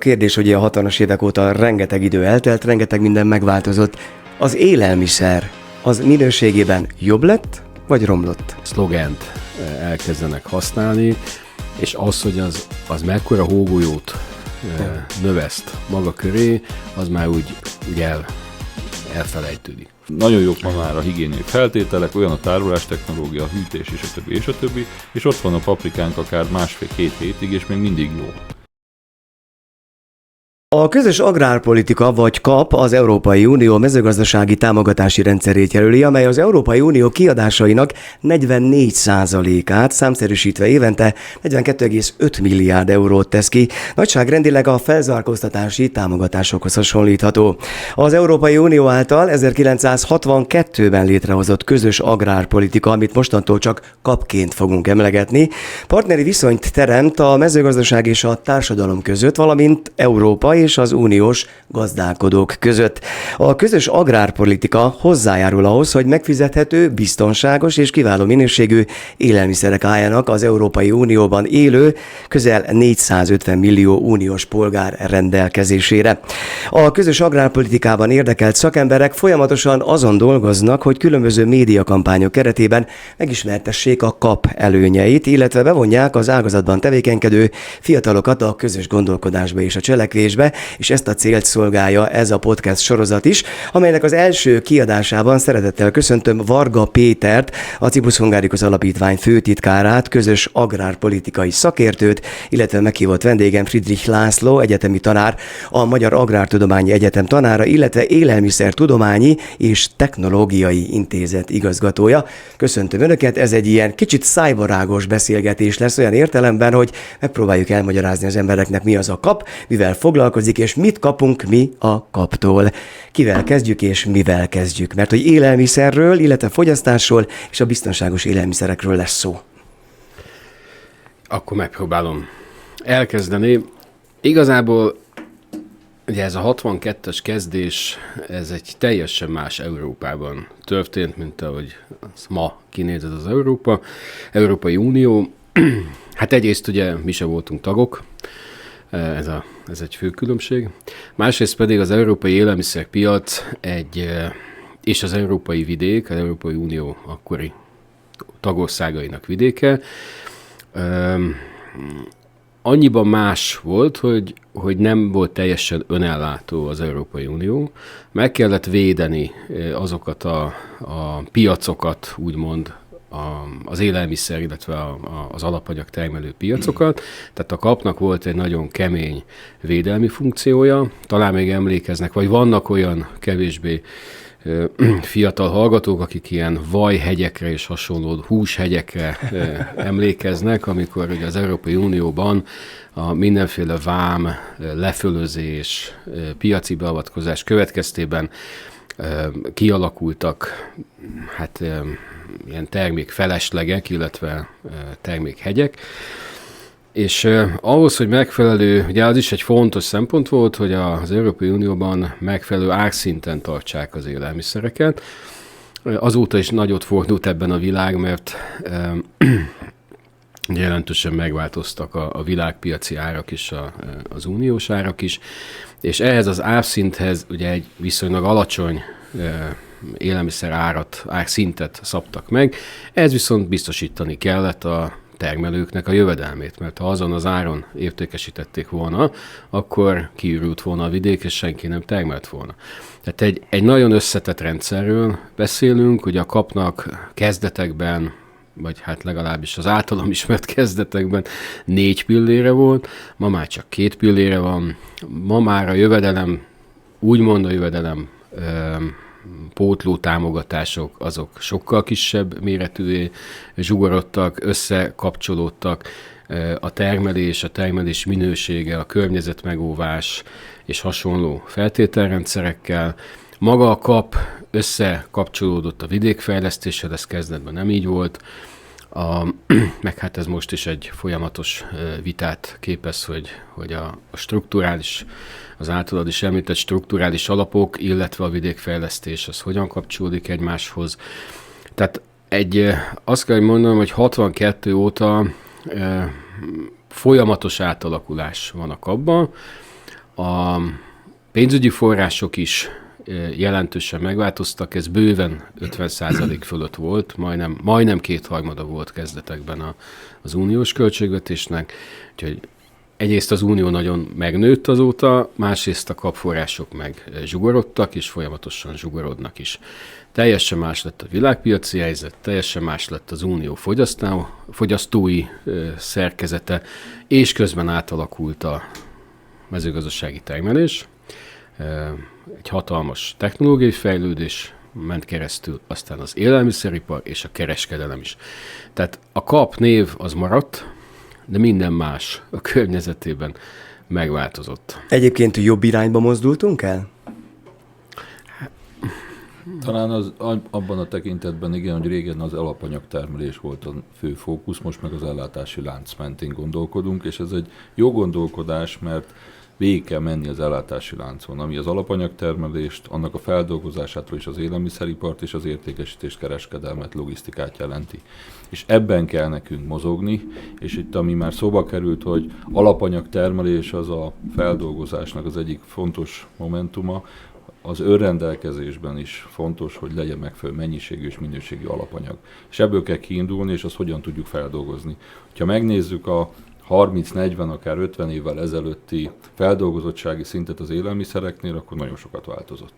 Kérdés, hogy a 60-as évek óta rengeteg idő eltelt, rengeteg minden megváltozott. Az élelmiszer az minőségében jobb lett, vagy romlott? Szlogent elkezdenek használni, és az, hogy az mekkora hógolyót növeszt maga köré, az már úgy elfelejtődik. Nagyon jók ma már a higiéniai feltételek, olyan a tárolás technológia, a hűtés és a többi, és ott van a paprikánk akár 1,5-2 hétig, és még mindig jó. A közös agrárpolitika vagy KAP az Európai Unió mezőgazdasági támogatási rendszerét jelöli, amely az Európai Unió kiadásainak 44%-át számszerűsítve évente 42,5 milliárd eurót tesz ki. Nagyságrendileg a felzárkóztatási támogatásokhoz hasonlítható. Az Európai Unió által 1962-ben létrehozott közös agrárpolitika, amit mostantól csak KAP-ként fogunk emlegetni, partneri viszonyt teremt a mezőgazdaság és a társadalom között, valamint Európa és az uniós gazdálkodók között. A közös agrárpolitika hozzájárul ahhoz, hogy megfizethető, biztonságos és kiváló minőségű élelmiszerek álljanak az Európai Unióban élő közel 450 millió uniós polgár rendelkezésére. A közös agrárpolitikában érdekelt szakemberek folyamatosan azon dolgoznak, hogy különböző médiakampányok keretében megismertessék a KAP előnyeit, illetve bevonják az ágazatban tevékenykedő fiatalokat a közös gondolkodásba és a cselekvésbe, és ezt a célt szolgálja ez a podcast sorozat is, amelynek az első kiadásában szeretettel köszöntöm Varga Pétert, a Cibus Hungáricus Alapítvány főtitkárát, közös agrárpolitikai szakértőt, illetve meghívott vendégem Friedrich László, egyetemi tanár, a Magyar Agrártudományi Egyetem tanára, illetve Élelmiszertudományi és Technológiai Intézet igazgatója. Köszöntöm Önöket, ez egy ilyen kicsit szájbarágos beszélgetés lesz olyan értelemben, hogy megpróbáljuk elmagyarázni az embereknek, mi az a KAP, mivel foglalkozik, és mit kapunk mi a KAP-tól. Kivel kezdjük, és mivel kezdjük? Mert hogy élelmiszerről, illetve fogyasztásról és a biztonságos élelmiszerekről lesz szó. Akkor megpróbálom elkezdeni. Igazából ugye ez a 62-es kezdés, ez egy teljesen más Európában történt, mint ahogy ma kinézett az Európai Unió. Hát egyrészt ugye mi sem voltunk tagok, ez egy fő különbség. Másrészt pedig az európai élelmiszerpiac és az európai vidék, az Európai Unió akkori tagországainak vidéke, annyiban más volt, hogy nem volt teljesen önellátó az Európai Unió. Meg kellett védeni azokat a piacokat, úgymond, az élelmiszer, illetve az alapanyag termelő piacokat. Tehát a KAP-nak volt egy nagyon kemény védelmi funkciója. Talán még emlékeznek, vagy vannak olyan kevésbé fiatal hallgatók, akik ilyen vajhegyekre és hasonló húshegyekre emlékeznek, amikor ugye az Európai Unióban a mindenféle vám, lefölözés, piaci beavatkozás következtében kialakultak ilyen termékfeleslegek, illetve termékhegyek. És ahhoz, hogy megfelelő, ugye az is egy fontos szempont volt, hogy az Európai Unióban megfelelő árszinten tartsák az élelmiszereket. Azóta is nagyot fordult ebben a világ, mert jelentősen megváltoztak a világpiaci árak is, az uniós árak is, és ehhez az árszinthez ugye egy viszonylag alacsony élelmiszer árszintet szabtak meg, ez viszont biztosítani kellett a termelőknek a jövedelmét, mert ha azon az áron értékesítették volna, akkor kiürült volna a vidék, és senki nem termelt volna. Tehát egy nagyon összetett rendszerről beszélünk, hogy a KAP-nak kezdetekben, vagy hát legalábbis az általam ismert kezdetekben 4 pillére volt, ma már csak 2 pillére van, ma már a jövedelem, úgymond a jövedelem pótló támogatások, azok sokkal kisebb méretűvé zsugorodtak, összekapcsolódtak a termelés minősége, a környezetmegóvás és hasonló feltételrendszerekkel. Maga a KAP összekapcsolódott a vidékfejlesztéssel, ez kezdetben nem így volt, meg hát ez most is egy folyamatos vitát képez, hogy a strukturális, az általad is említett strukturális alapok, illetve a vidékfejlesztés, az hogyan kapcsolódik egymáshoz. Tehát azt kell, hogy mondanom, hogy 62 óta folyamatos átalakulás van a KAP-ban. A pénzügyi források is jelentősen megváltoztak, ez bőven 50% fölött volt, majdnem kétharmada volt kezdetekben az uniós költségvetésnek, úgyhogy egyrészt az unió nagyon megnőtt azóta, másrészt a kapforrások meg zsugorodtak, és folyamatosan zsugorodnak is. Teljesen más lett a világpiaci helyzet, teljesen más lett az unió fogyasztói szerkezete, és közben átalakult a mezőgazdasági termelés. Egy hatalmas technológiai fejlődés ment keresztül, aztán az élelmiszeripar és a kereskedelem is. Tehát a KAP név az maradt, de minden más a környezetében megváltozott. Egyébként jobb irányba mozdultunk el? Talán abban a tekintetben igen, hogy régen az alapanyagtermelés volt a fő fókusz, most meg az ellátási lánc mentén gondolkodunk, és ez egy jó gondolkodás, mert végig kell menni az ellátási láncon, ami az alapanyagtermelést, annak a feldolgozásától is az élelmiszeripart és az értékesítést, kereskedelmet, logisztikát jelenti. És ebben kell nekünk mozogni, és itt ami már szóba került, hogy alapanyagtermelés az a feldolgozásnak az egyik fontos momentuma, az önrendelkezésben is fontos, hogy legyen megfelelő mennyiségű és minőségű alapanyag. És ebből kell kiindulni, és azt hogyan tudjuk feldolgozni. Ha megnézzük a 30-40, akár 50 évvel ezelőtti feldolgozottsági szintet az élelmiszereknél, akkor nagyon sokat változott.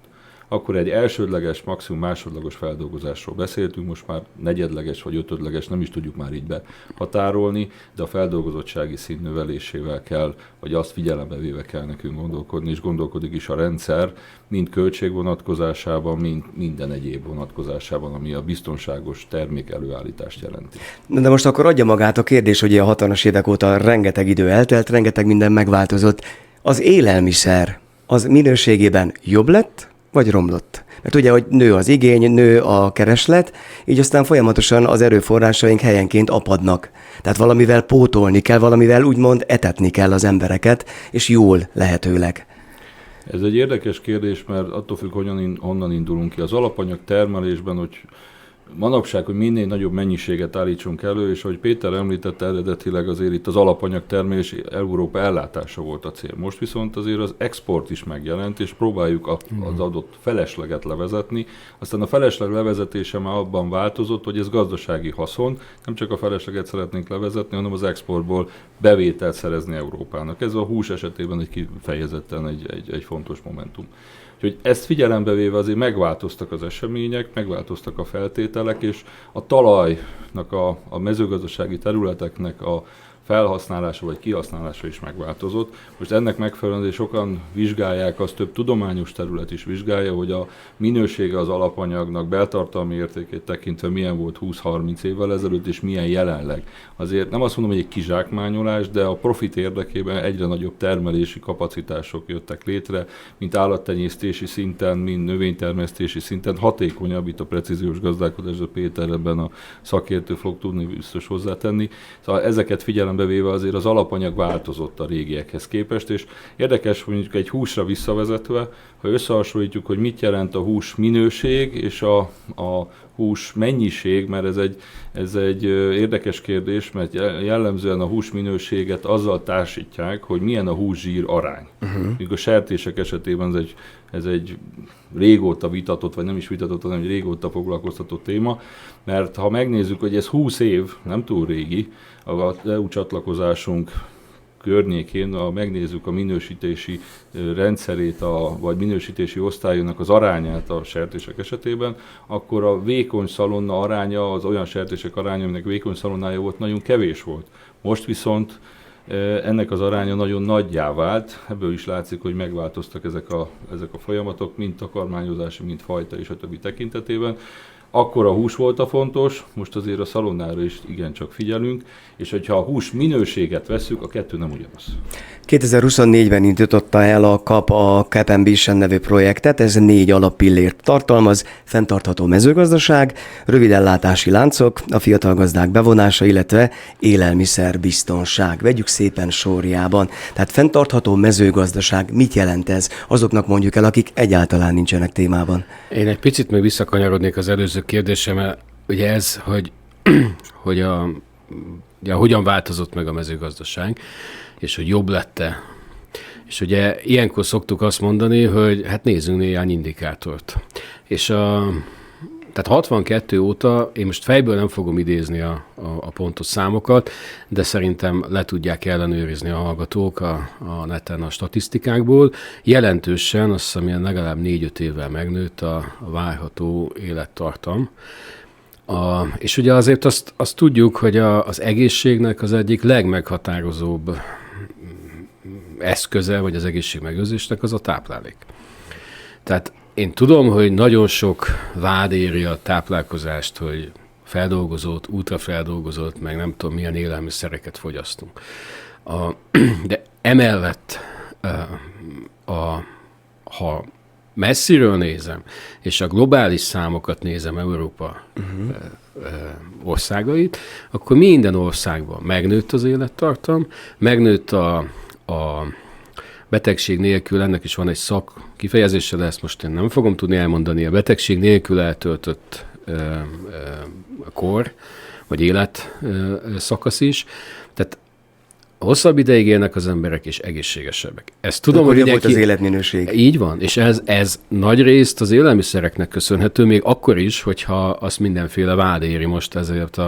Akkor egy elsődleges, maximum másodlagos feldolgozásról beszéltünk, most már negyedleges vagy ötödleges, nem is tudjuk már így behatárolni, de a feldolgozottsági szint növelésével kell, vagy azt figyelembe véve kell nekünk gondolkodni, és gondolkodik is a rendszer, mind költség vonatkozásában, mind minden egyéb vonatkozásában, ami a biztonságos termék előállítást jelenti. De most akkor adja magát a kérdés, hogy a 60-as évek óta rengeteg idő eltelt, rengeteg minden megváltozott. Az élelmiszer az minőségében jobb lett, vagy romlott? Mert ugye, hogy nő az igény, nő a kereslet, így aztán folyamatosan az erőforrásaink helyenként apadnak. Tehát valamivel pótolni kell, valamivel úgymond etetni kell az embereket, és jól lehetőleg. Ez egy érdekes kérdés, mert attól függ, honnan indulunk ki. Az alapanyag termelésben, hogy manapság, hogy minél nagyobb mennyiséget állítsunk elő, és ahogy Péter említette, eredetileg azért itt az alapanyagtermelés Európa ellátása volt a cél. Most viszont azért az export is megjelent, és próbáljuk az adott felesleget levezetni. Aztán a felesleg levezetése már abban változott, hogy ez gazdasági haszon, nem csak a felesleget szeretnénk levezetni, hanem az exportból bevételt szerezni Európának. Ez a hús esetében kifejezetten egy fontos momentum. Úgyhogy ezt figyelembe véve azért megváltoztak az események, megváltoztak a feltételek, és a talajnak, a mezőgazdasági területeknek a felhasználása vagy kihasználása is megváltozott. Most ennek megfelelően sokan vizsgálják, azt több tudományos terület is vizsgálja, hogy a minősége az alapanyagnak beltartalmi értékét tekintve milyen volt 20-30 évvel ezelőtt, és milyen jelenleg. Azért nem azt mondom, hogy egy kizsákmányolás, de a profit érdekében egyre nagyobb termelési kapacitások jöttek létre, mint állattenyésztési szinten, mint növénytermesztési szinten, hatékonyabb itt a precíziós gazdálkodás, a Péter ebben a szakértő fog tudni biztos hozzátenni. Szóval ezeket figyelembe véve azért az alapanyag változott a régiekhez képest, és érdekes, hogy mondjuk egy húsra visszavezetve, ha összehasonlítjuk, hogy mit jelent a hús minőség és a hús mennyiség, mert ez egy érdekes kérdés, mert jellemzően a hús minőséget azzal társítják, hogy milyen a hús-zsír arány. Míg a sertések esetében ez egy régóta vitatott, vagy nem is vitatott, hanem egy régóta foglalkoztató téma, mert ha megnézzük, hogy ez 20 év, nem túl régi, az EU csatlakozásunk környékén, megnézzük a minősítési rendszerét, vagy minősítési osztályának az arányát a sertések esetében, akkor a vékony szalonna aránya, az olyan sertések aránya, aminek vékony szalonnája volt, nagyon kevés volt. Most viszont ennek az aránya nagyon nagyjá vált, ebből is látszik, hogy megváltoztak ezek a folyamatok, mind takarmányozási, mind fajta és a többi tekintetében. Akkor a hús volt a fontos, most azért a szalonnára is igencsak figyelünk, és hogyha a hús minőséget vesszük, a kettő nem ugyanaz. 2024-ben indította el a KAP a Cap Ambition nevű projektet, ez 4 alappillért tartalmaz: fenntartható mezőgazdaság, rövid ellátási láncok, a fiatal gazdák bevonása, illetve élelmiszerbiztonság. Vegyük szépen sorjában. Tehát fenntartható mezőgazdaság, mit jelent ez? Azoknak mondjuk el, akik egyáltalán nincsenek témában. Én egy picit még visszakanyarodnék az előző kérdésemmel, ugye ez, hogy hogyan változott meg a mezőgazdaság, és hogy jobb lett-e. És ugye ilyenkor szoktuk azt mondani, hogy hát nézzünk néhány indikátort. És tehát 62 óta, én most fejből nem fogom idézni a pontos számokat, de szerintem le tudják ellenőrizni a hallgatók a neten a statisztikákból. Jelentősen, azt hiszem, ilyen legalább 4-5 évvel megnőtt a várható élettartam. És ugye azért azt tudjuk, hogy az egészségnek az egyik legmeghatározóbb eszköze, vagy az egészségmegőrzésnek az a táplálék. Tehát én tudom, hogy nagyon sok vád éri a táplálkozást, hogy feldolgozott, ultrafeldolgozott, meg nem tudom milyen élelmiszereket fogyasztunk. De emellett, ha messziről nézem, és a globális számokat nézem Európa országait, akkor minden országban megnőtt az élettartam, megnőtt a betegség nélkül, ennek is van egy kifejezése, de ezt most én nem fogom tudni elmondani, a betegség nélkül eltöltött kor, vagy életszakasz is. Tehát hosszabb ideig élnek az emberek, és egészségesebbek. Ezt tudom, hogy volt az életminőség. Így van, és ez nagy részt az élelmiszereknek köszönhető, még akkor is, hogyha azt mindenféle vád éri most ezért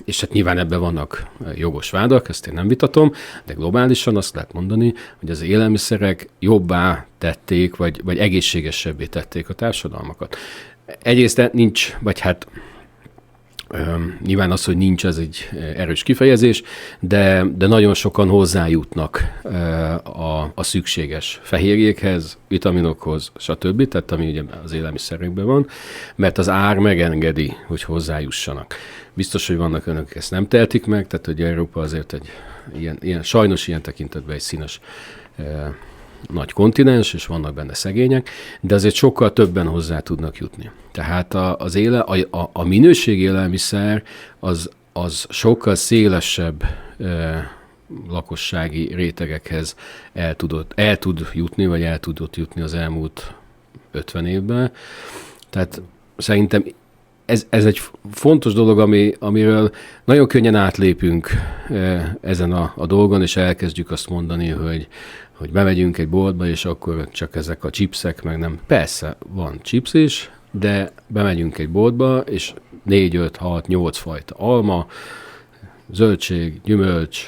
és hát nyilván ebben vannak jogos vádak, ezt én nem vitatom, de globálisan azt lehet mondani, hogy az élelmiszerek jobbá tették, vagy egészségesebbé tették a társadalmakat. Egyrészt nincs, vagy hát nyilván az, hogy nincs, ez egy erős kifejezés, de nagyon sokan hozzájutnak a szükséges fehérjékhez, vitaminokhoz, stb., tehát ami ugye az élelmiszerekben van, mert az ár megengedi, hogy hozzájussanak. Biztos, hogy vannak önök, ezt nem tehetik meg, tehát hogy Európa azért egy sajnos ilyen tekintetben egy színes nagy kontinens, és vannak benne szegények, de azért sokkal többen hozzá tudnak jutni. Tehát a minőségi élelmiszer az sokkal szélesebb lakossági rétegekhez el tud jutni, vagy el tudott jutni az elmúlt 50 évben. Tehát szerintem ez egy fontos dolog, amiről nagyon könnyen átlépünk ezen a dolgon, és elkezdjük azt mondani, hogy bemegyünk egy boltba, és akkor csak ezek a chipsek, meg nem. Persze, van chips is, de bemegyünk egy boltba, és 4, 5, 6, 8 fajta alma, zöldség, gyümölcs,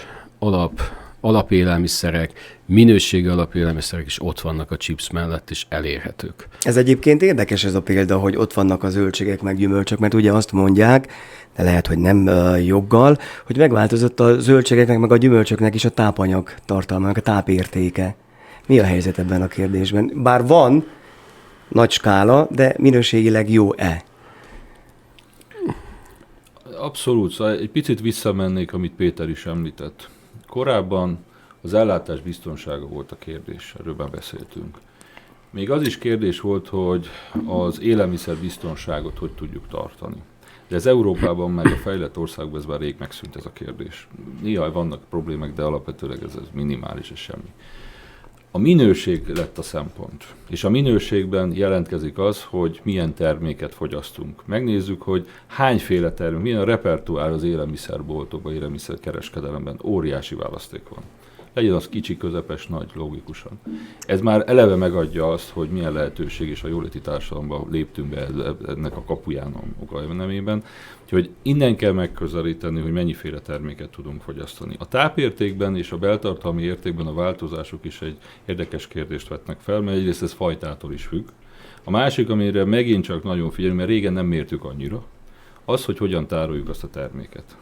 alapélelmiszerek, minőségi alapélelmiszerek is ott vannak a chips mellett, és elérhetők. Ez egyébként érdekes ez a példa, hogy ott vannak a zöldségek meg gyümölcsök, mert ugye azt mondják, de lehet, hogy nem joggal, hogy megváltozott a zöldségeknek meg a gyümölcsöknek is a tápanyag tartalmának, a tápértéke. Mi a helyzet ebben a kérdésben? Bár van nagy skála, de minőségileg jó-e? Abszolút. Szóval egy picit visszamennék, amit Péter is említett. Korábban az ellátás biztonsága volt a kérdés, erről már beszéltünk. Még az is kérdés volt, hogy az élelmiszer biztonságot hogy tudjuk tartani. De ez Európában, meg a fejlett országban ez már rég megszűnt ez a kérdés. Néha vannak problémák, de alapvetőleg ez minimális, ez semmi. A minőség lett a szempont, és a minőségben jelentkezik az, hogy milyen terméket fogyasztunk. Megnézzük, hogy hányféle termék, milyen a repertoár az élelmiszerboltokban, élelmiszerkereskedelemben, óriási választék van. Legyen az kicsi, közepes, nagy, logikusan. Ez már eleve megadja azt, hogy milyen lehetőség és a jóléti társadalomban léptünk be ennek a kapuján a nemében. Úgyhogy innen kell megközelíteni, hogy mennyiféle terméket tudunk fogyasztani. A tápértékben és a beltartalmi értékben a változások is egy érdekes kérdést vetnek fel, mert egyrészt ez fajtától is függ. A másik, amire megint csak nagyon figyelünk, mert régen nem mértük annyira, az, hogy hogyan tároljuk azt a terméket.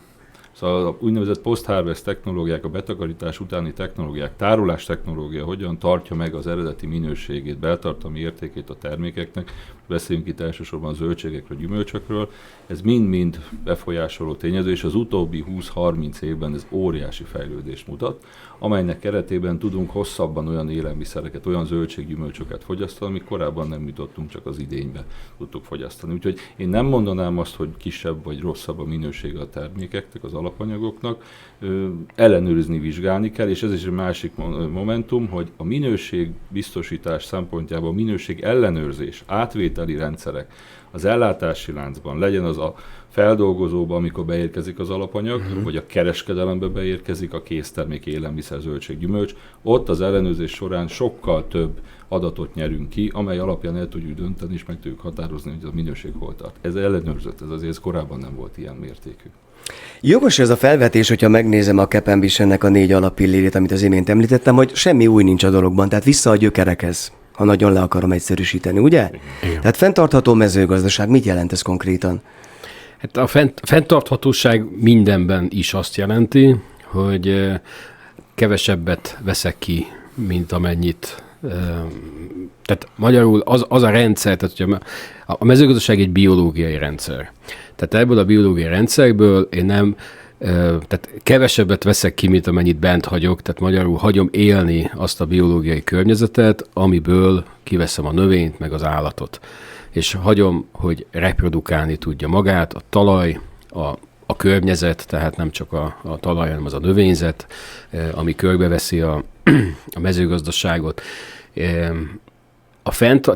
Szóval a úgynevezett post-harvest technológiák, a betakarítás utáni technológiák, tárolás technológia hogyan tartja meg az eredeti minőségét, beltartalmi értékét a termékeknek. Beszéljünk itt elsősorban a zöldségekről, gyümölcsökről. Ez mind-mind befolyásoló tényező, és az utóbbi 20-30 évben ez óriási fejlődést mutat, amelynek keretében tudunk hosszabban olyan élelmiszereket, olyan zöldséggyümölcsöket fogyasztani, amik korábban nem jutottunk, csak az idénybe tudtuk fogyasztani. Úgyhogy én nem mondanám azt, hogy kisebb vagy rosszabb a minősége a termékeknek, az alapanyagoknak, ellenőrizni, vizsgálni kell, és ez is egy másik momentum, hogy a minőségbiztosítás szempontjából a minőség ellenőrzés, átvételi rendszerek az ellátási láncban, legyen az a feldolgozóba, amikor beérkezik az alapanyag, vagy a kereskedelembe beérkezik a késztermék, élelmiszer, zöldség, gyümölcs, ott az ellenőrzés során sokkal több adatot nyerünk ki, amely alapján el tudjuk dönteni, és meg tudjuk határozni, hogy a minőség hol tart. Ez ellenőrzött, ez korábban nem volt ilyen mértékű. Jogos ez a felvetés, hogyha megnézem a Kepenvisennek a 4 alappillérét, amit az imént említettem, hogy semmi új nincs a dologban, tehát vissza a gyökerekhez, ha nagyon le akarom egyszerűsíteni, ugye? Igen. Tehát fenntartható mezőgazdaság, mit jelent ez konkrétan? Hát a fenntarthatóság mindenben is azt jelenti, hogy kevesebbet veszek ki, mint amennyit. Tehát magyarul az a rendszer, tehát ugye a mezőgazdaság egy biológiai rendszer. Tehát ebből a biológiai rendszerből én nem, tehát kevesebbet veszek ki, mint amennyit bent hagyok, tehát magyarul hagyom élni azt a biológiai környezetet, amiből kiveszem a növényt, meg az állatot. És hagyom, hogy reprodukálni tudja magát a talaj, a környezet, tehát nem csak a talaj, hanem az a növényzet, ami körbeveszi a mezőgazdaságot.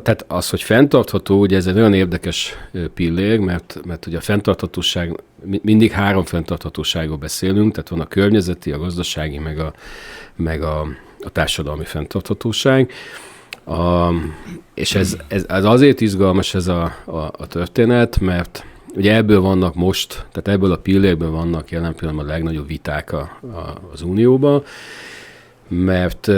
Tehát az, hogy fenntartható, ugye ez egy olyan érdekes pillér, mert ugye a fenntarthatóság, mindig 3 fenntarthatóságról beszélünk, tehát van a környezeti, a gazdasági, meg a társadalmi fenntarthatóság. És ez azért izgalmas ez a történet, mert ugye ebből vannak most, tehát ebből a pillérből vannak jelen pillanatban a legnagyobb viták az Unióban, mert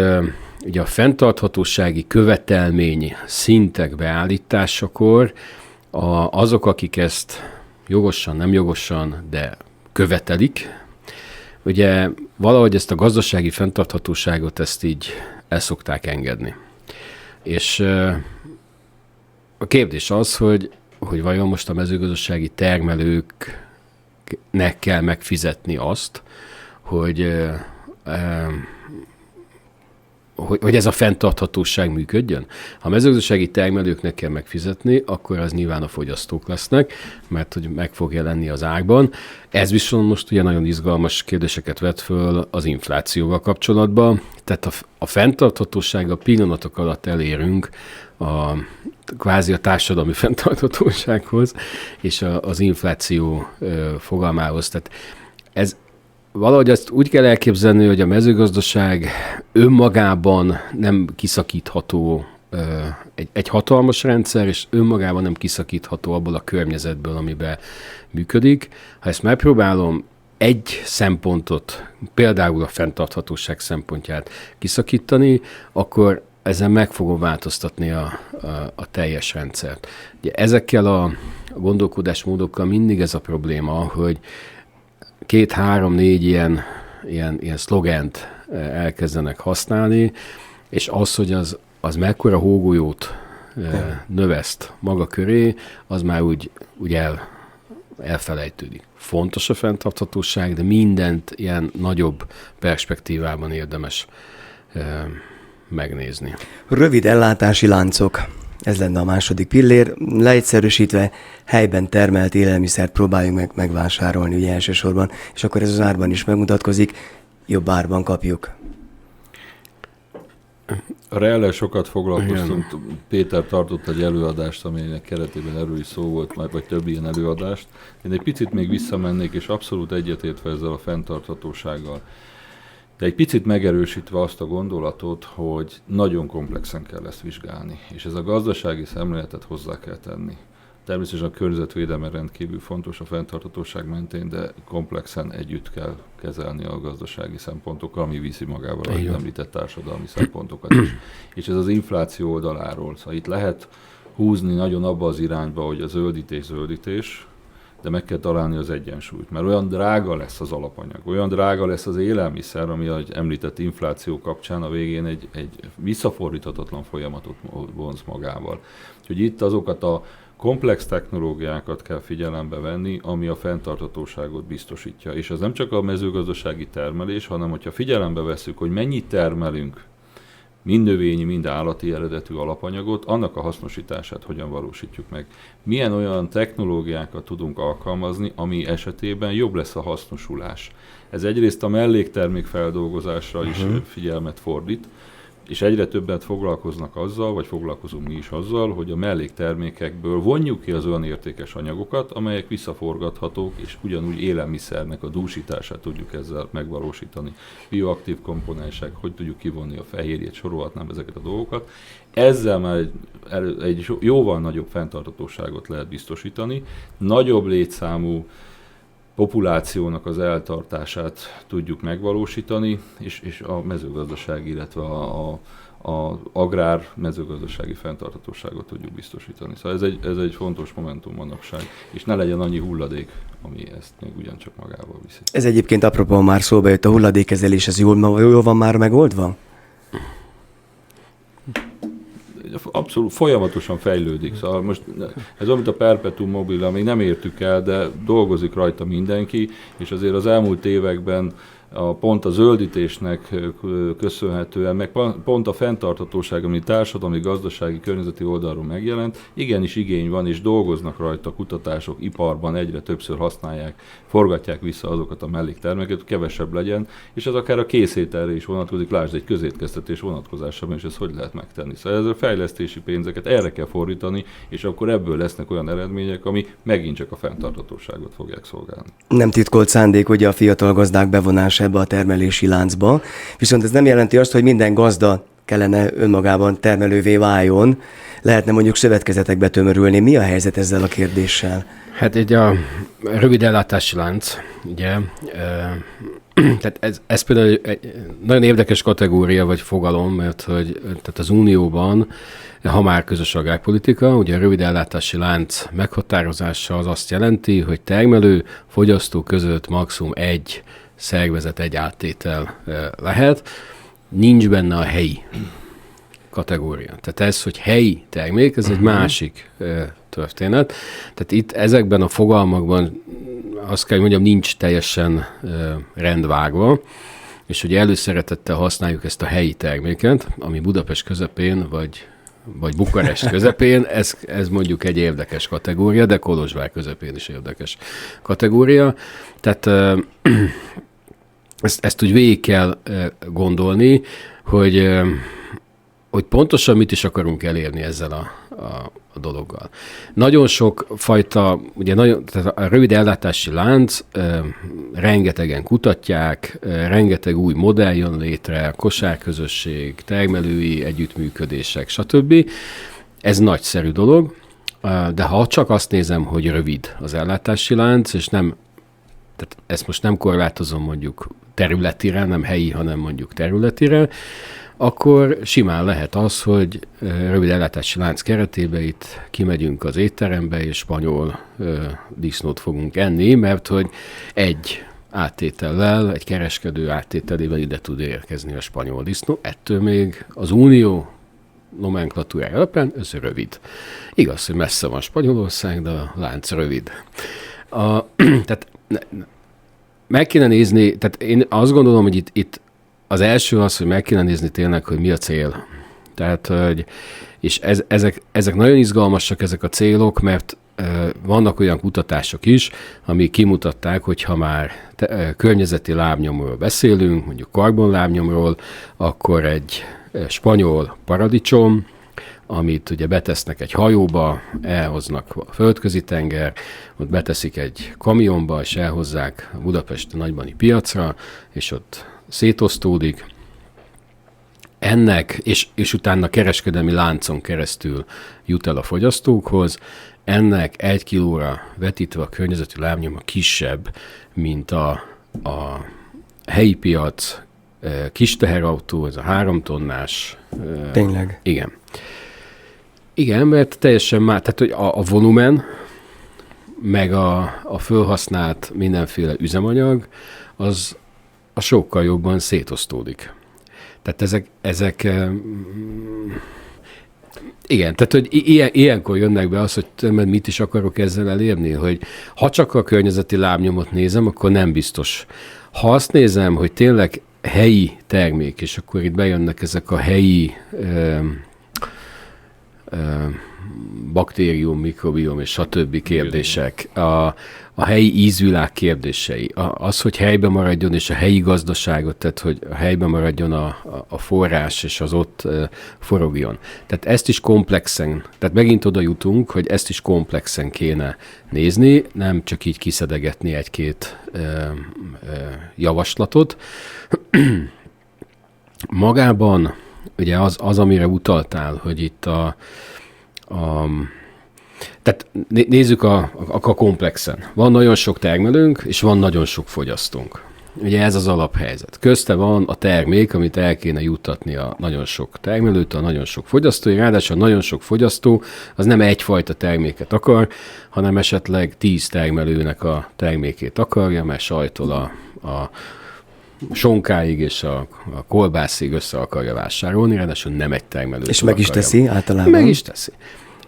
ugye a fenntarthatósági követelmény szintek beállításakor azok, akik ezt jogosan, nem jogosan, de követelik, ugye valahogy ezt a gazdasági fenntarthatóságot ezt így el szokták engedni. És a kérdés az, hogy vajon most a mezőgazdasági termelőknek kell megfizetni azt, hogy ez a fenntarthatóság működjön. Ha a mezőgazdasági termelőknek kell megfizetni, akkor az nyilván a fogyasztók lesznek, mert hogy meg fog jelenni az árban. Ez viszont most ugye nagyon izgalmas kérdéseket vet föl az inflációval kapcsolatban. Tehát a fenntarthatósággal pillanatok alatt elérünk kvázi a társadalmi fenntarthatósághoz és az infláció fogalmához. Tehát valahogy ezt úgy kell elképzelni, hogy a mezőgazdaság önmagában nem kiszakítható egy hatalmas rendszer, és önmagában nem kiszakítható abból a környezetből, amiben működik. Ha ezt megpróbálom egy szempontot, például a fenntarthatóság szempontját kiszakítani, akkor ezzel meg fogom változtatni a teljes rendszert. Ugye ezekkel a gondolkodásmódokkal mindig ez a probléma, hogy 2, 3, 4 ilyen szlogent elkezdenek használni, és az, hogy az mekkora hógolyót növeszt maga köré, az már úgy elfelejtődik. Fontos a fenntarthatóság, de mindent ilyen nagyobb perspektívában érdemes megnézni. Rövid ellátási láncok. Ez lenne a második pillér. Leegyszerűsítve helyben termelt élelmiszert próbáljunk meg megvásárolni ugye elsősorban, és akkor ez az árban is megmutatkozik, jobb árban kapjuk. Erre sokat foglalkoztunk. Igen. Péter tartott egy előadást, amelynek keretében erről is szó volt, vagy több ilyen előadást. Én egy picit még visszamennék, és abszolút egyetértve ezzel a fenntarthatósággal. De egy picit megerősítve azt a gondolatot, hogy nagyon komplexen kell ezt vizsgálni, és ez a gazdasági szemléletet hozzá kell tenni. Természetesen a környezetvédelme rendkívül fontos a fenntarthatóság mentén, de komplexen együtt kell kezelni a gazdasági szempontokkal, ami viszi magával az említett társadalmi szempontokat is. És ez az infláció oldaláról. Szóval itt lehet húzni nagyon abba az irányba, hogy a zöldítés, de meg kell találni az egyensúlyt, mert olyan drága lesz az alapanyag, olyan drága lesz az élelmiszer, ami az említett infláció kapcsán a végén egy visszafordíthatatlan folyamatot vonz magával. Úgyhogy itt azokat a komplex technológiákat kell figyelembe venni, ami a fenntarthatóságot biztosítja. És ez nem csak a mezőgazdasági termelés, hanem hogyha figyelembe vesszük, hogy mennyit termelünk mind növényi, mind állati eredetű alapanyagot, annak a hasznosítását hogyan valósítjuk meg. Milyen olyan technológiákat tudunk alkalmazni, ami esetében jobb lesz a hasznosulás. Ez egyrészt a melléktermék feldolgozásra is figyelmet fordít, és egyre többet foglalkoznak azzal, vagy foglalkozunk mi is azzal, hogy a melléktermékekből vonjuk ki az olyan értékes anyagokat, amelyek visszaforgathatók, és ugyanúgy élelmiszernek a dúsítását tudjuk ezzel megvalósítani. Bioaktív komponensek, hogy tudjuk kivonni a fehérjét, sorolhatnám ezeket a dolgokat. Ezzel már egy jóval nagyobb fenntarthatóságot lehet biztosítani, nagyobb létszámú populációnak az eltartását tudjuk megvalósítani, és a mezőgazdaság, illetve a agrár mezőgazdasági fenntarthatóságot tudjuk biztosítani. Szóval ez egy fontos momentum manapság, és ne legyen annyi hulladék, ami ezt még ugyancsak magával viszi. Ez egyébként apropó már szóba jött, a hulladékkezelés, ez jól van már megoldva? Abszolút folyamatosan fejlődik. Szóval most ez olyan, mint a perpetuum mobile, még nem értük el, de dolgozik rajta mindenki, és azért az elmúlt években pont a zöldítésnek köszönhetően, meg pont a fenntarthatóság, ami társadalmi, gazdasági, környezeti oldalról megjelent, igenis igény van, és dolgoznak rajta kutatások, iparban egyre többször használják, forgatják vissza azokat a melléktermékeket, hogy kevesebb legyen, és ez akár a készételre is vonatkozik, lásd egy közétkeztetés vonatkozásában, és ezt hogy lehet megtenni. Szóval ez a fejlesztési pénzeket erre kell fordítani, és akkor ebből lesznek olyan eredmények, ami megint csak a fenntarthatóságot fogják szolgálni. Nem titkolt szándék, ugye a fiatal gazdák bevonása ebbe a termelési láncba, viszont ez nem jelenti azt, hogy minden gazda kellene önmagában termelővé váljon, lehetne mondjuk szövetkezetekbe tömörülni. Mi a helyzet ezzel a kérdéssel? Hát egy a rövid ellátási lánc, ugye, tehát ez például egy nagyon érdekes kategória vagy fogalom, mert hogy tehát az Unióban, ha már közös agrárpolitika, ugye a rövid ellátási lánc meghatározása az azt jelenti, hogy termelő, fogyasztó között maximum egy szervezet, egy áttétel lehet, nincs benne a helyi kategória. Tehát ez, hogy helyi termék, ez egy másik történet. Tehát itt ezekben a fogalmakban azt kell, hogy mondjam, nincs teljesen rendvágva, és ugye előszeretettel használjuk ezt a helyi terméket, ami Budapest közepén, vagy Bukarest közepén, ez mondjuk egy érdekes kategória, de Kolozsvár közepén is érdekes kategória. Tehát ezt úgy végig kell gondolni, hogy pontosan mit is akarunk elérni ezzel a dologgal. Nagyon sok fajta, ugye tehát a rövid ellátási lánc, rengetegen kutatják, rengeteg új modell jön létre, kosárközösség, termelői együttműködések, stb. Ez nagyszerű dolog, de ha csak azt nézem, hogy rövid az ellátási lánc, és nem, tehát ezt most nem korlátozom mondjuk területire, nem helyi, hanem mondjuk területire, akkor simán lehet az, hogy rövid ellátási lánc keretében itt kimegyünk az étterembe, és spanyol disznót fogunk enni, mert hogy egy áttétellel, egy kereskedő áttételével ide tud érkezni a spanyol disznó. Ettől még az Unió nomenklatúrája alapján ez rövid. Igaz, hogy messze van Spanyolország, de a lánc rövid. Tehát meg kéne nézni, tehát én azt gondolom, hogy itt az első az, hogy meg kéne nézni tényleg, hogy mi a cél. Tehát, és ezek nagyon izgalmasak, ezek a célok, mert vannak olyan kutatások is, amik kimutatták, hogy ha már környezeti lábnyomról beszélünk, mondjuk karbonlábnyomról, akkor egy spanyol paradicsom, amit ugye betesznek egy hajóba, elhoznak a Földközi tenger, ott beteszik egy kamionba, és elhozzák a Budapesti nagybani piacra, és ott szétosztódik. Ennek, és utána kereskedelmi láncon keresztül jut el a fogyasztókhoz, ennek 1 kilóra vetítve a környezeti lábnyoma kisebb, mint a helyi piac kis teherautó, ez a 3 tonnás. Tényleg? Igen. Igen, mert teljesen már, tehát hogy a volumen, meg a fölhasznált mindenféle üzemanyag, az sokkal jobban szétosztódik. Tehát ezek igen, tehát hogy ilyenkor jönnek be az, hogy mit is akarok ezzel elérni, hogy ha csak a környezeti lábnyomot nézem, akkor nem biztos. Ha azt nézem, hogy tényleg helyi termék, és akkor itt bejönnek ezek a helyi baktérium, mikrobiom és stb. Kérdések, a helyi ízvilág kérdései, az, hogy helyben maradjon, és a helyi gazdaságot, tehát hogy a helyben maradjon a forrás, és az ott forogjon. Tehát ezt is komplexen, tehát megint oda jutunk, hogy ezt is komplexen kéne nézni, nem csak így kiszedegetni egy-két javaslatot. Magában ugye az, amire utaltál, hogy itt tehát nézzük a komplexen. Van nagyon sok termelőnk, és van nagyon sok fogyasztónk. Ugye ez az alaphelyzet. Közte van a termék, amit el kéne juttatni a nagyon sok termelőt, a nagyon sok fogyasztói, ráadásul a nagyon sok fogyasztó az nem egyfajta terméket akar, hanem esetleg 10 termelőnek a termékét akarja, mert sajtól a sonkáig és a kolbászig össze akarja vásárolni, ráadásul nem egy termelőt. És meg is teszi általában. Meg is teszi.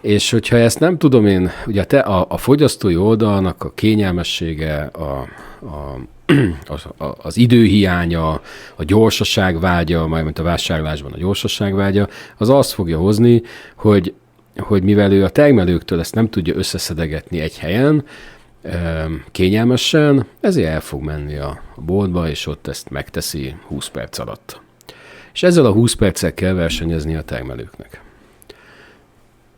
És hogyha ezt nem tudom én, ugye a fogyasztói oldalnak a kényelmessége, az időhiánya, a gyorsaság vágya, mármint a vásárlásban a gyorsaság vágya, az azt fogja hozni, hogy mivel ő a termelőktől ezt nem tudja összeszedegetni egy helyen, kényelmesen, ezért el fog menni a boltba, és ott ezt megteszi 20 perc alatt. És ezzel a 20 perccel kell versenyezni a termelőknek.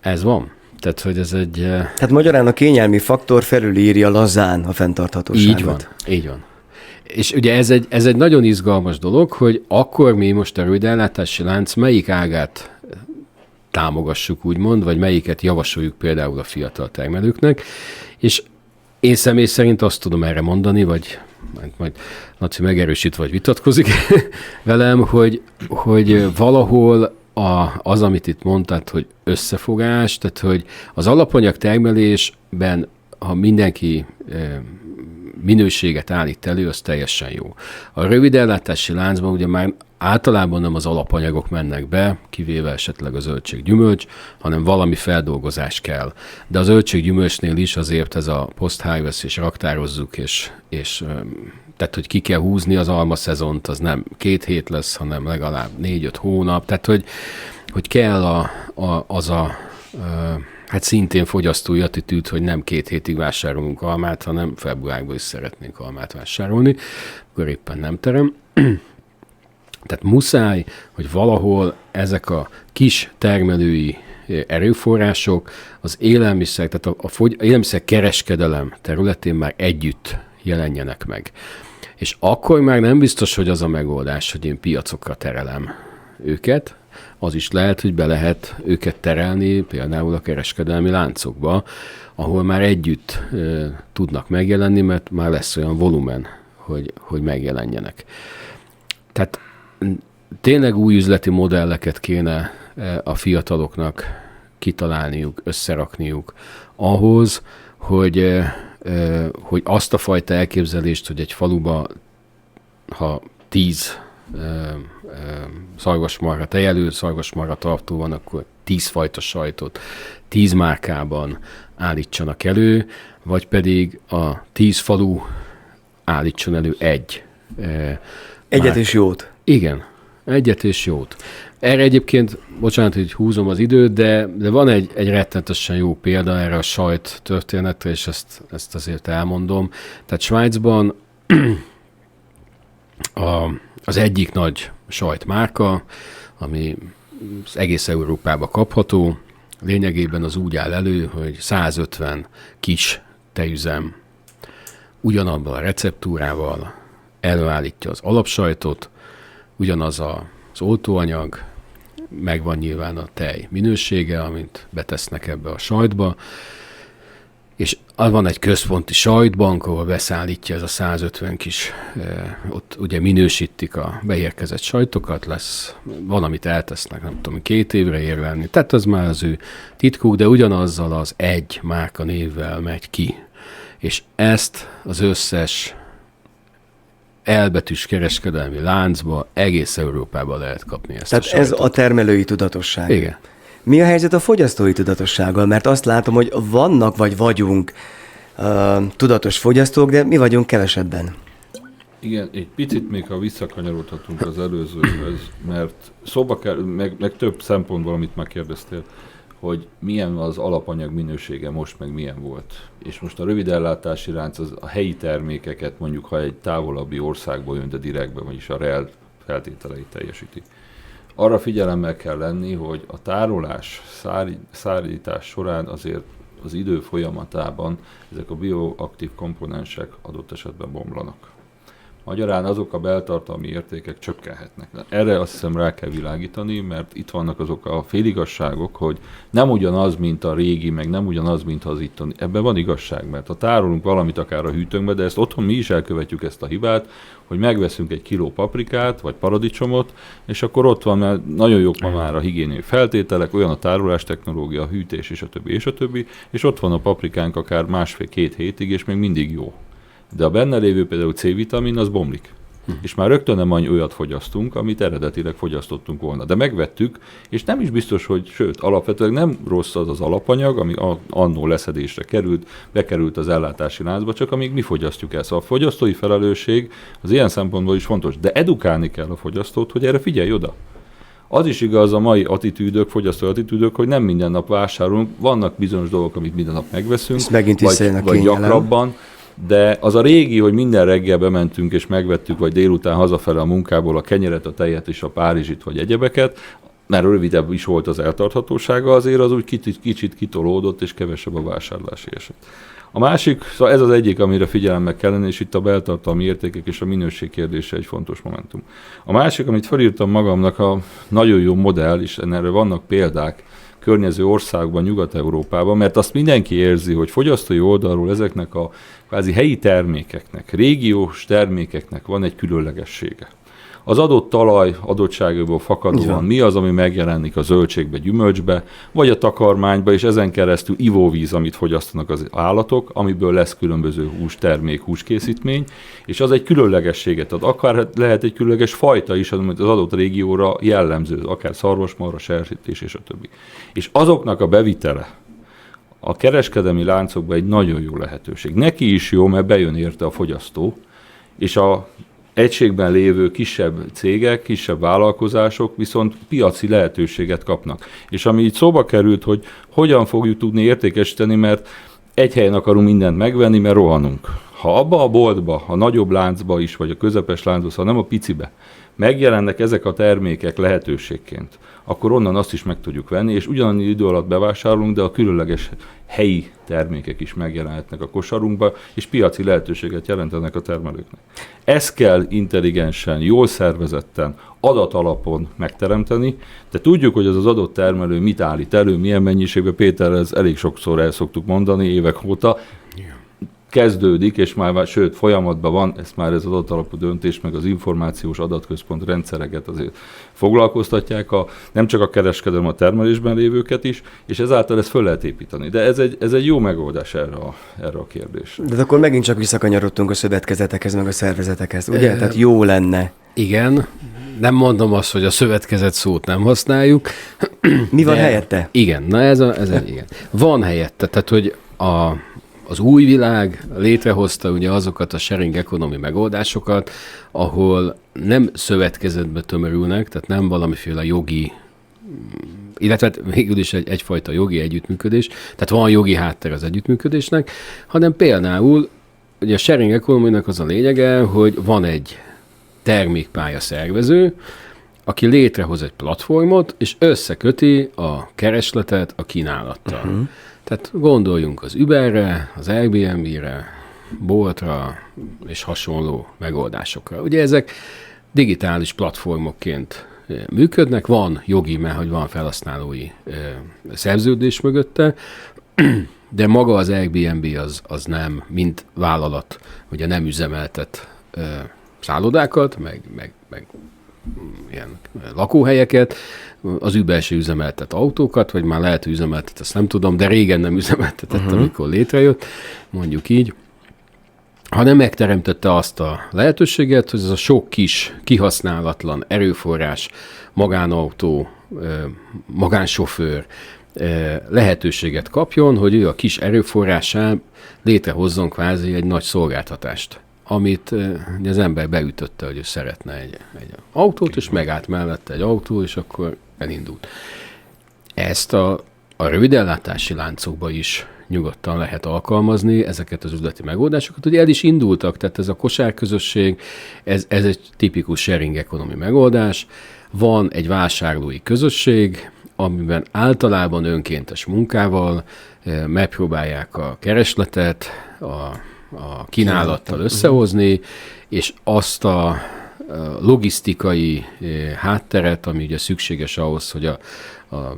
Ez van. Tehát, hogy ez egy... Tehát magyarán a kényelmi faktor felülírja lazán a fenntarthatóságot. Így van. És ugye ez egy nagyon izgalmas dolog, hogy akkor mi most a rövidellátási lánc melyik ágát támogassuk, úgymond, vagy melyiket javasoljuk például a fiatal termelőknek, és én személy szerint azt tudom erre mondani, vagy majd Laci megerősít, vagy vitatkozik velem, hogy valahol az, amit itt mondtad, hogy összefogás, tehát hogy az alapanyag termelésben, ha mindenki minőséget állít elő, az teljesen jó. A rövidellátási láncban ugye már általában nem az alapanyagok mennek be, kivéve esetleg a zöldség-gyümölcs, hanem valami feldolgozás kell. De a zöldség-gyümölcsnél is azért ez a post-harvest és raktározzuk, és tehát, hogy ki kell húzni az almaszezont, az nem 2 hét lesz, hanem legalább 4-5 hónap. Tehát, hogy kell hát szintén fogyasztói attitűd, hogy nem 2 hétig vásárolunk almát, hanem februárban is szeretnénk almát vásárolni, akkor éppen nem terem. Tehát muszáj, hogy valahol ezek a kis termelői erőforrások az élelmiszer, tehát élelmiszer kereskedelem területén már együtt jelenjenek meg. És akkor már nem biztos, hogy az a megoldás, hogy én piacokra terelem őket, az is lehet, hogy be lehet őket terelni például a kereskedelmi láncokba, ahol már együtt tudnak megjelenni, mert már lesz olyan volumen, hogy megjelenjenek. Tehát tényleg új üzleti modelleket kéne a fiataloknak kitalálniuk, összerakniuk ahhoz, hogy azt a fajta elképzelést, hogy egy faluba, ha 10 szarvasmarha, tejelő szarvasmarha tartó van, akkor 10 fajta sajtot 10 márkában állítsanak elő, vagy pedig a 10 falu állítson elő egyet és jót. Igen, egyet és jót. Erre egyébként, bocsánat, hogy húzom az időt, de van egy rettenetesen jó példa erre a sajt történetre, és ezt azért elmondom. Tehát Svájcban az egyik nagy sajtmárka, ami az egész Európában kapható, lényegében az úgy áll elő, hogy 150 kis tejüzem ugyanabban a receptúrával előállítja az alapsajtot, ugyanaz az oltóanyag, megvan nyilván a tej minősége, amit betesznek ebbe a sajtba, és van egy központi sajtbank, ahol beszállítja ez a 150 kis, ott ugye minősítik a beérkezett sajtokat, van, amit eltesznek, nem tudom, 2 évre érvelni, tehát az már az ő titkuk, de ugyanazzal az egy márka névvel megy ki. És ezt az összes elbetűs kereskedelmi láncba egész Európában lehet kapni ezt. Tehát ez a termelői tudatosság. Igen. Mi a helyzet a fogyasztói tudatossággal? Mert azt látom, hogy vannak vagy vagyunk tudatos fogyasztók, de mi vagyunk kevesebben. Igen, egy picit még, ha visszakanyarodhatunk az előzőhöz, mert szóba kell, meg több szempontból, amit megkérdeztél, hogy milyen az alapanyag minősége most, meg milyen volt. És most a rövid ellátási lánc az a helyi termékeket, mondjuk ha egy távolabbi országból jön, de direktbe, vagyis a REL feltételeit teljesíti. Arra figyelemmel kell lenni, hogy a tárolás, szállítás során azért az idő folyamatában ezek a bioaktív komponensek adott esetben bomlanak. Magyarán azok a beltartalmi értékek csökkenhetnek. Erre azt hiszem rá kell világítani, mert itt vannak azok a féligasságok, hogy nem ugyanaz, mint a régi, meg nem ugyanaz, mint az itteni. Ebben van igazság, mert ha tárolunk valamit akár a hűtőnkbe, de ezt otthon mi is elkövetjük ezt a hibát, hogy megveszünk egy kiló paprikát, vagy paradicsomot, és akkor ott van, mert nagyon jók ma már a higiéniai feltételek, olyan a tárolás technológia, a hűtés, és a többi, és ott van a paprikánk akár 1,5-2 hétig, és még mindig jó. De a benne lévő például C-vitamin, az bomlik. És már rögtön nem olyat fogyasztunk, amit eredetileg fogyasztottunk volna. De megvettük, és nem is biztos, hogy, sőt, alapvetően nem rossz az az alapanyag, ami annó leszedésre került, bekerült az ellátási láncba, csak amíg mi fogyasztjuk el. Szóval a fogyasztói felelősség az ilyen szempontból is fontos. De edukálni kell a fogyasztót, hogy erre figyelj oda. Az is igaz a mai attitűdök, fogyasztói attitűdök, hogy nem minden nap vásárolunk, vannak bizonyos dolgok, amit minden nap megveszünk, vagy gyakrabban. De az a régi, hogy minden reggel bementünk és megvettük, vagy délután hazafele a munkából a kenyeret, a tejet és a párizsit, vagy egyebeket, mert rövidebb is volt az eltarthatósága, azért az úgy kicsit kitolódott, és kevesebb a vásárlási eset. A másik, szóval ez az egyik, amire figyelemmel kellene, és itt a beltartalmi értékek és a minőség kérdése egy fontos momentum. A másik, amit felírtam magamnak, a nagyon jó modell, és erre vannak példák, környező országban, Nyugat-Európában, mert azt mindenki érzi, hogy fogyasztói oldalról ezeknek a kvázi helyi termékeknek, régiós termékeknek van egy különlegessége. Az adott talaj adottságokból fakadóan mi az, ami megjelenik a zöldségbe, gyümölcsbe, vagy a takarmányba, és ezen keresztül ivóvíz, amit fogyasztanak az állatok, amiből lesz különböző hústermék, húskészítmény, és az egy különlegességet ad. Akár lehet egy különleges fajta is, amit az adott régióra jellemző, akár szarvasmarha, sertés és a többi. És azoknak a bevitele a kereskedelmi láncokban egy nagyon jó lehetőség. Neki is jó, mert bejön érte a fogyasztó, és a egységben lévő kisebb cégek, kisebb vállalkozások viszont piaci lehetőséget kapnak. És ami így szóba került, hogy hogyan fogjuk tudni értékesíteni, mert egy helyen akarunk mindent megvenni, mert rohanunk. Ha abba a boltba, a nagyobb láncba is, vagy a közepes láncba, szóval nem a picibe, megjelennek ezek a termékek lehetőségként, akkor onnan azt is meg tudjuk venni, és ugyanannyi idő alatt bevásárolunk, de a különleges helyi termékek is megjelenhetnek a kosarunkba, és piaci lehetőséget jelentenek a termelőknek. Ezt kell intelligensen, jól szervezetten, adatalapon megteremteni, de tudjuk, hogy az az adott termelő mit állít elő, milyen mennyiségben. Péter, ez elég sokszor el szoktuk mondani évek óta, kezdődik, és már sőt folyamatban van, ez már ez az adatalapú döntés, meg az információs adatközpont rendszereket azért foglalkoztatják, nem csak a kereskedelem, a termelésben lévőket is, és ezáltal ezt föl lehet építeni. De ez egy jó megoldás erre a kérdésre. De akkor megint csak visszakanyarodtunk a szövetkezetekhez, meg a szervezetekhez, ugye? Tehát jó lenne. Igen, nem mondom azt, hogy a szövetkezet szót nem használjuk. Mi van helyette? Igen, na ez igen. Van helyette, tehát hogy az új világ létrehozta ugye azokat a sharing economy megoldásokat, ahol nem szövetkezetbe tömörülnek, tehát nem valamiféle jogi, illetve végül is egyfajta jogi együttműködés, tehát van jogi háttér az együttműködésnek, hanem például ugye a sharing economy-nak az a lényege, hogy van egy termékpálya szervező, aki létrehoz egy platformot, és összeköti a keresletet a kínálattal. Uh-huh. Tehát gondoljunk az Uberre, az Airbnb-re, Boltra és hasonló megoldásokra. Ugye ezek digitális platformokként működnek, van jogi, mert hogy van felhasználói szerződés mögötte, de maga az Airbnb az nem, mint vállalat, ugye nem üzemeltet szállodákat, meg ilyen lakóhelyeket, az Uber se üzemeltet autókat, vagy már lehet, hogy üzemeltet, ezt nem tudom, de régen nem üzemeltetett, amikor létrejött, mondjuk így, hanem megteremtette azt a lehetőséget, hogy ez a sok kis, kihasználatlan erőforrás, magánautó, magánsofőr lehetőséget kapjon, hogy ő a kis erőforrásán létrehozzon kvázi egy nagy szolgáltatást, amit az ember beütötte, hogy ő szeretne egy autót, és megállt mellette egy autó, és akkor elindult. Ezt a rövidellátási láncokba is nyugodtan lehet alkalmazni ezeket az üzleti megoldásokat. Ugye el is indultak, tehát ez a kosárközösség, ez egy tipikus sharing economy megoldás. Van egy vásárlói közösség, amiben általában önkéntes munkával megpróbálják a keresletet a kínálattal összehozni, és azt a logisztikai hátteret, ami ugye szükséges ahhoz, hogy a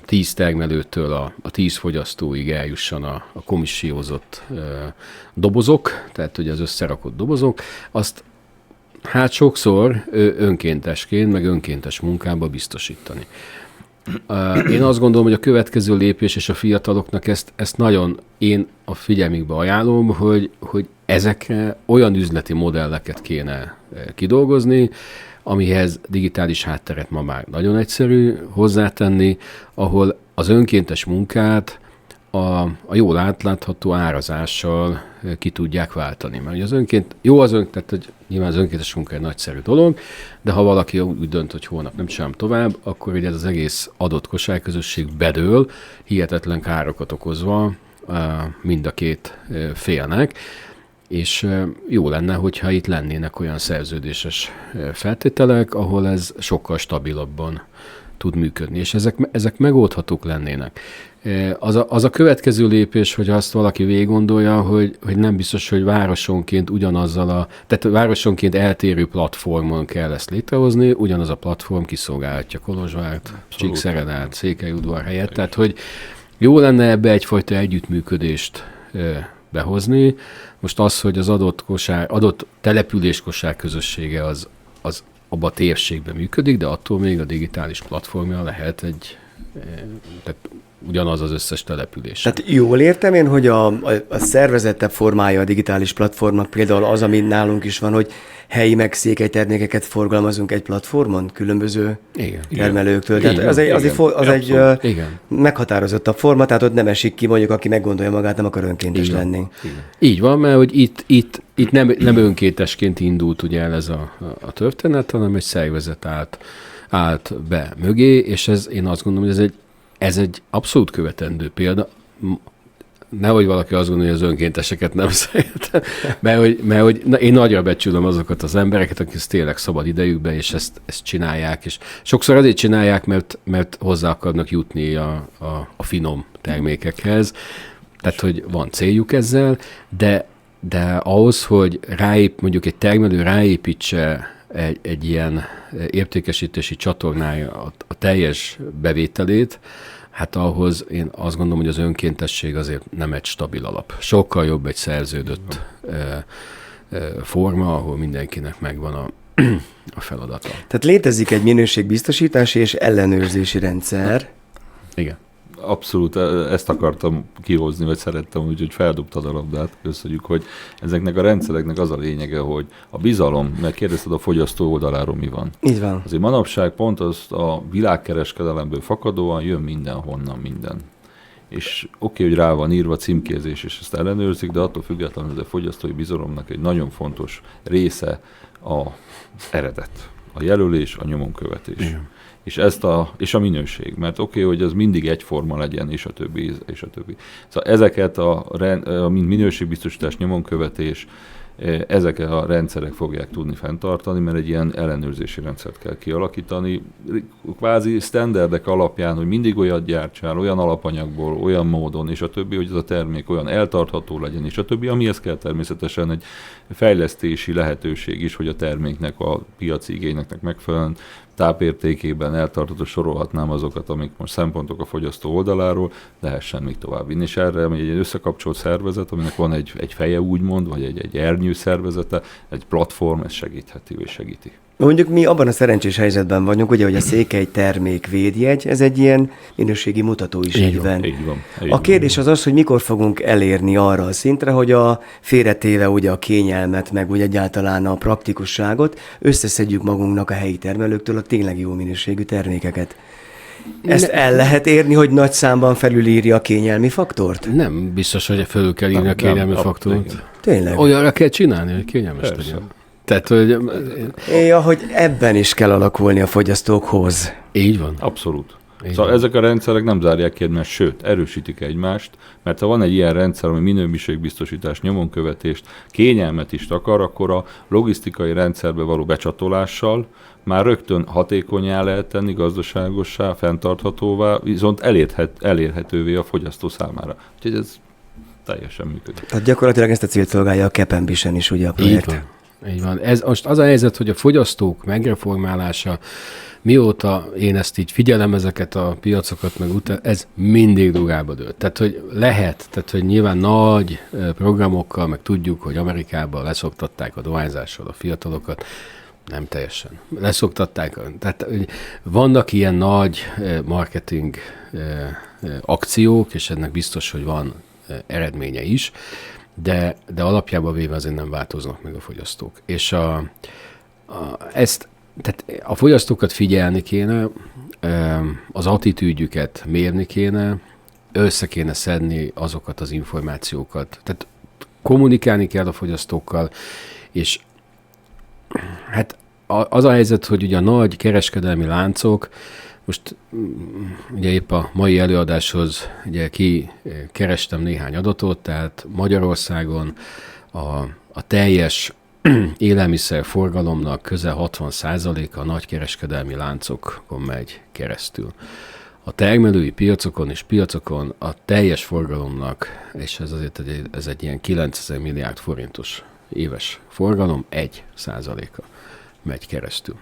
10 termelőtől a 10 fogyasztóig eljusson a komissiózott dobozok, tehát ugye az összerakott dobozok, azt hát sokszor önkéntesként, meg önkéntes munkába biztosítani. Én azt gondolom, hogy a következő lépés, és a fiataloknak ezt nagyon én a figyelmükbe ajánlom, hogy ezekre olyan üzleti modelleket kéne kidolgozni, amihez digitális hátteret ma már nagyon egyszerű hozzátenni, ahol az önkéntes munkát a jól átlátható árazással ki tudják váltani. Mert ugye tehát hogy nyilván az önkéntes munka egy nagyszerű dolog, de ha valaki úgy dönt, hogy holnap nem csinálom tovább, akkor ugye ez az egész adott kosárközösség bedől, hihetetlen károkat okozva mind a két félnek, és jó lenne, hogyha itt lennének olyan szerződéses feltételek, ahol ez sokkal stabilabban tud működni, és ezek megoldhatók lennének. Az a következő lépés, hogy azt valaki végig gondolja, hogy nem biztos, hogy városonként tehát városonként eltérő platformon kell ezt létrehozni, ugyanaz a platform kiszolgálhatja Kolozsvárt, Csíkszeredát, Székelyudvarhelyet, tehát hogy jó lenne ebbe egyfajta együttműködést behozni. Most az, hogy az adott település kosárközössége az abba a térségben működik, de attól még a digitális platformja lehet tehát ugyanaz az összes település. Tehát jól értem én, hogy a szervezettebb formája a digitális platformnak például az, ami nálunk is van, hogy helyi meg székely termékeket forgalmazunk egy platformon, különböző termelőktől. Tehát az egy meghatározottabb forma, tehát ott nem esik ki, mondjuk, aki meggondolja magát, nem akar önkéntes lenni. Igen. Így van, mert hogy itt nem önkéntesként indult ugye el ez a történet, hanem egy szervezet állt be mögé, és én azt gondolom, hogy ez egy abszolút követendő példa. Nehogy valaki azt gondolja, hogy az önkénteseket nem szeretem, mert hogy én nagyra becsülöm azokat az embereket, akik tényleg szabad idejükben, és ezt csinálják, és sokszor azért csinálják, mert hozzá akarnak jutni a finom termékekhez, tehát hogy van céljuk ezzel, de ahhoz, hogy mondjuk egy termelő ráépítse egy ilyen értékesítési csatornája a teljes bevételét, hát ahhoz én azt gondolom, hogy az önkéntesség azért nem egy stabil alap. Sokkal jobb egy szerződött forma, ahol mindenkinek megvan a feladata. Tehát létezik egy minőségbiztosítási és ellenőrzési rendszer. Igen. Abszolút ezt akartam kihozni, vagy szerettem, úgyhogy feldobtad a labdát. Köszönjük, hogy ezeknek a rendszereknek az a lényege, hogy a bizalom, mert kérdezted a fogyasztó oldaláról mi van. Így van. Azért manapság pont az a világkereskedelemből fakadóan jön mindenhonnan minden. És oké, hogy rá van írva címkézés, és ezt ellenőrzik, de attól függetlenül a fogyasztói bizalomnak egy nagyon fontos része az eredet. A jelölés, a nyomonkövetés. Igen. És a minőség, mert oké, hogy az mindig egyforma legyen, és a többi. Szóval ezeket mint minőségbiztosítás, nyomonkövetés, ezeket a rendszerek fogják tudni fenntartani, mert egy ilyen ellenőrzési rendszert kell kialakítani, kvázi sztenderdek alapján, hogy mindig olyat gyártsál, olyan alapanyagból, olyan módon, és a többi, hogy ez a termék olyan eltartható legyen, és a többi, amihez kell természetesen egy fejlesztési lehetőség is, hogy a terméknek, a piaci igényeknek megfelelően tápértékében eltartató sorolhatnám azokat, amik most szempontok a fogyasztó oldaláról, lehessen még tovább vinni. És erre egy összekapcsolt szervezet, aminek van egy feje úgymond, vagy egy ernyő szervezete, egy platform, ez segítheti, vagy segíti. Mondjuk mi abban a szerencsés helyzetben vagyunk, ugye, hogy a Székely termék védjegy, ez egy ilyen minőségi mutató is egyben. A kérdés az, hogy mikor fogunk elérni arra a szintre, hogy a félretéve ugye a kényelmet, meg úgy egyáltalán a praktikusságot összeszedjük magunknak a helyi termelőktől a tényleg jó minőségű termékeket. Ezt el lehet érni, hogy nagy számban felülírja a kényelmi faktort? Nem biztos, hogy felül kell írni a kényelmi faktort. Tényleg. Olyanra kell csinálni, hogy kényelmes Persze. legyen. Tehát, hogy Ja, hogy ebben is kell alakulni a fogyasztókhoz. így van. Abszolút. Így Szóval van. ezek a rendszerek nem zárják ki egymást, sőt, erősítik egymást, mert ha van egy ilyen rendszer, ami minőségbiztosítás, nyomonkövetést, kényelmet is takar, akkor a logisztikai rendszerbe való becsatolással már rögtön hatékonyá lehet tenni, gazdaságossá, fenntarthatóvá, viszont elérhetővé a fogyasztó számára. Úgyhogy ez teljesen működik. Tehát gyakorlatilag ezt a célt szolgálja a Kepenbisen is ugye a projekt. Így van. Így van. Ez most az a helyzet, hogy a fogyasztók megreformálása, mióta én ezt így figyelem, ezeket a piacokat, meg utána, ez mindig dugába dőlt. Tehát, hogy lehet, tehát, hogy nyilván nagy programokkal, meg tudjuk, hogy Amerikában leszoktatták a dohányzással a fiatalokat, nem teljesen. Leszoktatták. Tehát hogy vannak ilyen nagy marketing akciók, és ennek biztos, hogy van eredménye is, de alapjában véve azért nem változnak meg a fogyasztók. És tehát a fogyasztókat figyelni kéne, az attitűdjüket mérni kéne, össze kéne szedni azokat az információkat. Tehát kommunikálni kell a fogyasztókkal, és hát az a helyzet, hogy ugye a nagy kereskedelmi láncok, most ugye épp a mai előadáshoz ugye kerestem néhány adatot, tehát Magyarországon a teljes élelmiszerforgalomnak közel 60%-a a nagy kereskedelmi láncokon megy keresztül. A termelői piacokon és piacokon a teljes forgalomnak, és ez azért ez egy ilyen 9000 milliárd forintos éves forgalom, 1%-a megy keresztül.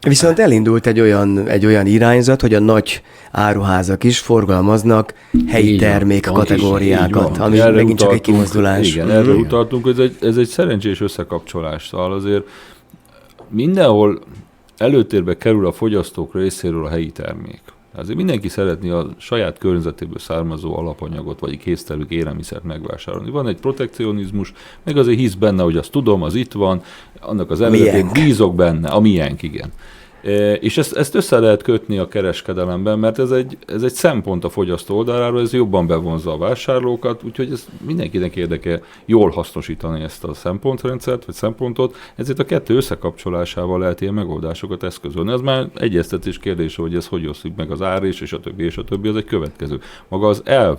Viszont elindult egy olyan irányzat, hogy a nagy áruházak is forgalmaznak helyi Így van, termék van, így kategóriákat, van. ami Erre megint csak egy utaltunk, kimozdulás. Igen, erre utaltunk, hogy ez egy szerencsés összekapcsolás. Szóval azért mindenhol előtérbe kerül a fogyasztók részéről a helyi termék. Azért mindenki szeretné a saját környezetéből származó alapanyagot, vagy késztermék élelmiszert megvásárolni. Van egy protekcionizmus, meg azért hisz benne, hogy azt tudom, az itt van, annak az eredetén bízok benne, a miénk, igen. És ezt össze lehet kötni a kereskedelemben, mert ez egy szempont a fogyasztó oldaláról, ez jobban bevonza a vásárlókat, úgyhogy ez mindenkinek érdeke jól hasznosítani ezt a szempontrendszert, vagy szempontot, ezért a kettő összekapcsolásával lehet ilyen megoldásokat eszközölni. Ez már egyeztetés kérdése, hogy ez hogy oszlik meg az ár és a többi, az egy következő. Maga az elv,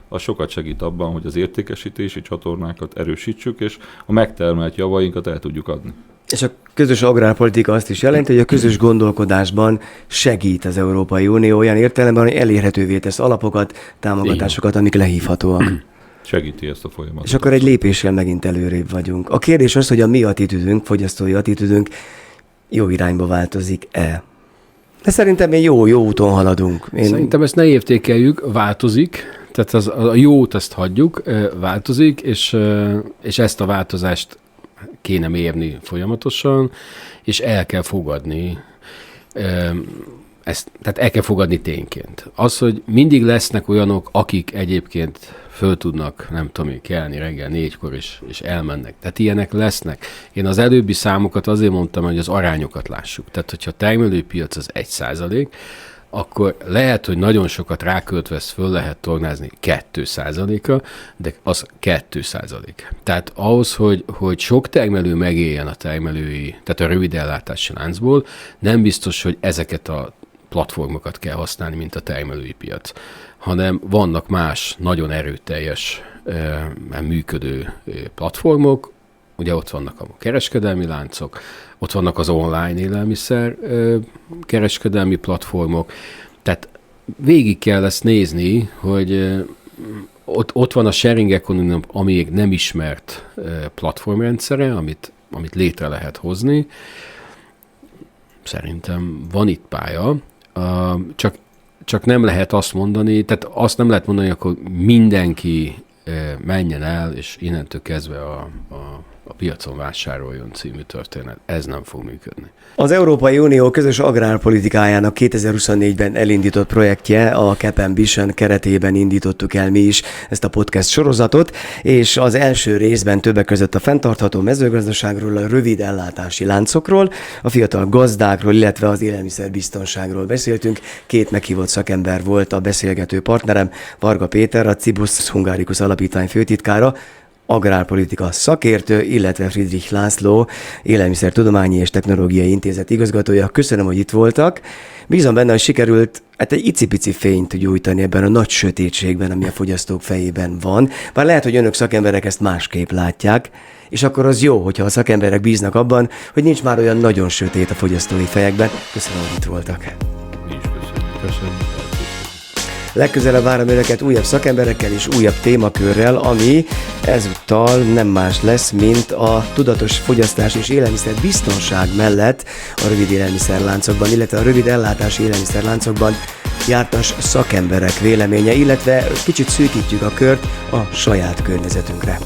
az sokat segít abban, hogy az értékesítési csatornákat erősítsük, és a megtermelt javainkat el tudjuk adni. És a közös agrárpolitika azt is jelenti, hogy a közös gondolkodásban segít az Európai Unió olyan értelemben, hogy elérhetővé tesz alapokat, támogatásokat, amik lehívhatóak. Segíti ezt a folyamatot. És akkor egy lépéssel megint előrébb vagyunk. A kérdés az, hogy a mi attitűdünk, fogyasztói attitűdünk jó irányba változik-e? De szerintem mi jó úton haladunk. Szerintem ezt ne értékeljük, változik, tehát a jót ezt hagyjuk, változik, és ezt a változást kéne mérni folyamatosan, és el kell fogadni tehát el kell fogadni tényként. Az, hogy mindig lesznek olyanok, akik egyébként föl tudnak, nem tudom, kelni reggel 4-kor és elmennek. Tehát ilyenek lesznek. Én az előbbi számokat azért mondtam, hogy az arányokat lássuk. Tehát, hogyha a termelőpiac az 1%, akkor lehet, hogy nagyon sokat ráköltve ezt föl lehet tornázni 2%-a, de az 2%. Tehát ahhoz, hogy sok termelő megéljen a tehát a rövid ellátási láncból, nem biztos, hogy ezeket a platformokat kell használni, mint a termelői piac, hanem vannak más, nagyon erőteljes, működő platformok, ugye ott vannak a kereskedelmi láncok, ott vannak az online élelmiszer kereskedelmi platformok, tehát végig kell ezt nézni, hogy ott van a sharing economy, ami még nem ismert platformrendszere, amit létre lehet hozni. Szerintem van itt pálya, csak nem lehet azt mondani, tehát azt nem lehet mondani, hogy akkor mindenki menjen el, és innentől kezdve a piacon vásároljon című történet. Ez nem fog működni. Az Európai Unió közös agrárpolitikájának 2024-ben elindított projektje, a Kepenbisen keretében indítottuk el mi is ezt a podcast sorozatot, és az első részben többek között a fenntartható mezőgazdaságról, a rövid ellátási láncokról, a fiatal gazdákról, illetve az élelmiszerbiztonságról beszéltünk. Két meghívott szakember volt a beszélgető partnerem, Varga Péter, a Cibus Hungaricus Alapítvány főtitkára. agrárpolitika szakértő, illetve Friedrich László, Élelmiszertudományi és Technológiai Intézet igazgatója. Köszönöm, hogy itt voltak. Bízom benne, hogy sikerült egy icipici fényt gyújtani ebben a nagy sötétségben, ami a fogyasztók fejében van. Bár lehet, hogy önök szakemberek ezt másképp látják, és akkor az jó, hogyha a szakemberek bíznak abban, hogy nincs már olyan nagyon sötét a fogyasztói fejekben. Köszönöm, hogy itt voltak. Mi is köszönjük. Köszönjük. Legközelebb várom önöket újabb szakemberekkel és újabb témakörrel, ami ezúttal nem más lesz, mint a tudatos fogyasztás és élelmiszer biztonság mellett a rövid élelmiszerláncokban, illetve a rövid ellátási élelmiszerláncokban jártas szakemberek véleménye, illetve kicsit szűkítjük a kört a saját környezetünkre.